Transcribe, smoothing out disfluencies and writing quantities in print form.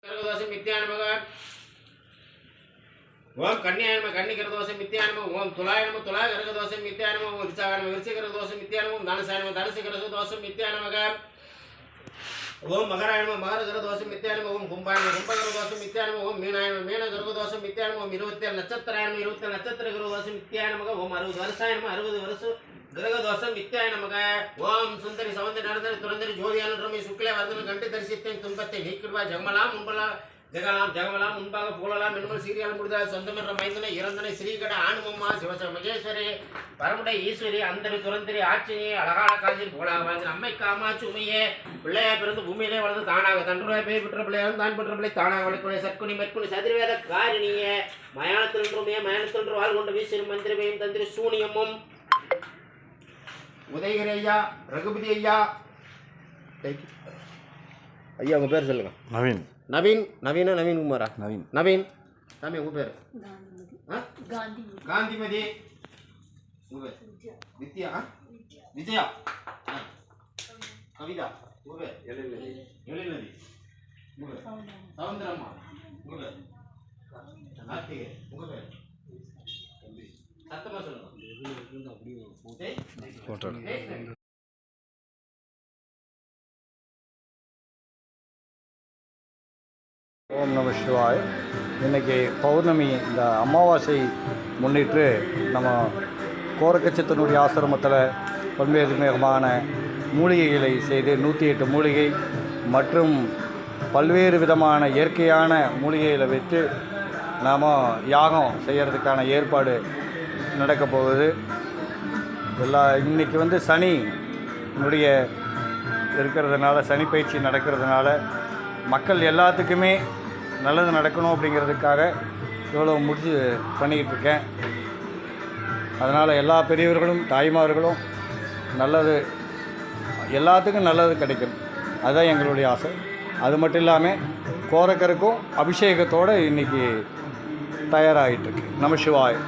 கர்கதோஷம் மித்யானமக ஓம் கன்னியாயனம கன்னிகரதோஷம் மித்யானம ஓம் துலாயனம துலா கர்கதோஷம் மித்யானம ஓம் விருச்சகாயனம விருச்சிகரதோஷம் மித்யானம ஓம் தனுசாயனம தனுசு கர்கதோஷம் மித்யானமக ஓம் மகராயனம மகரகரதோஷம் மித்யானம ஓம் கும்பாயனம கும்பகரதோஷம் மித்யானம ஓம் மீனாயனம மீனகரதோஷம் மித்யானம ஓம் 27 நட்சத்திராயனம 27 நட்சத்திர கரதோஷம் மித்யானமக ஓம் 60 வருஷாயனம 60 வருஷம் கிரகதோஷம் மித்யானமக ஓம் சுந்தரி சௌந்தரி நடந்தரி துறந்தரி ஜோதியானமே சுக்லே வர்தன கண்டு தரிசித்தேன் துன்பத்தை நீக்கிடுவா ஜகமலாம் முன்பலாம் ஜெகமலாம் முன்பாக போலலாம் மென்மல் சீரியால் முடிதால் சொந்தமன்ற மைந்தனை இறந்தனை ஸ்ரீகட ஆணுமம்மா சிவச மகேஸ்வரி பரமுடை ஈஸ்வரி அந்தரி துறந்தரி ஆட்சியே அழகான காட்சியில் போலாக வாழ்ந்து அம்மை காமாட்சி உமையே பிள்ளையா பிறந்து பூமியிலே வளர்ந்து தானாக தன்றுடைய பேய் பெற்ற பிள்ளையாலும் தான் பெற்ற பிள்ளை தானாக வளர்க்குடைய சற்குனி மெற்குனி சதிர்வேத காரிணியே மயானத்தின்றுமே மயானத்தின்று வாழ் கொண்டு வீசிரும் மந்திரமையும் தந்திரி சூனியமும் உதயகிரி ஐயா ரகுபதி ஐயா ஐயா உங்கள் பேர் சொல்லுங்க நவீன் நவீன் நவீன நவீன் குமாரா நவீன் நவீன் சாமி உங்கள் பேர் காந்திமதி உங்கள் பேர் வித்யா விஜயா கவிதா உங்கள் பேர் எழில்நதி உங்கள் பேர் சவுந்தரம்மா உங்கள் பேர் கார்த்திகை உங்கள் பேர் சத்தமாக சொல்லுங்க ஓம் நம சிவாய். இன்றைக்கி பௌர்ணமி இந்த அமாவாசை முன்னிட்டு நம்ம கோரக்கச்சத்தினுடைய ஆசிரமத்தில் பல்வேறு விதமான மூலிகைகளை செய்து 108 மூலிகை மற்றும் பல்வேறு விதமான இயற்கையான மூலிகைகளை வைத்து நாம் யாகம் செய்கிறதுக்கான ஏற்பாடு நடக்கப் போகுது. இன்றைக்கி சனி இருக்கிறதுனால சனி பயிற்சி நடக்கிறதுனால மக்கள் எல்லாத்துக்குமே நல்லது நடக்கணும் அப்படிங்கிறதுக்காக இவ்வளோ முடிச்சு பண்ணிக்கிட்டு இருக்கேன். அதனால் எல்லா பெரியவர்களும் தாய்மார்களும் நல்லது எல்லாத்துக்கும் நல்லது கிடைக்கும், அதுதான் எங்களுடைய ஆசை. அது மட்டும் இல்லாமல் கோரக்கருக்கும் அபிஷேகத்தோடு இன்றைக்கி தயாராகிட்டுருக்கு. நம சிவாய்.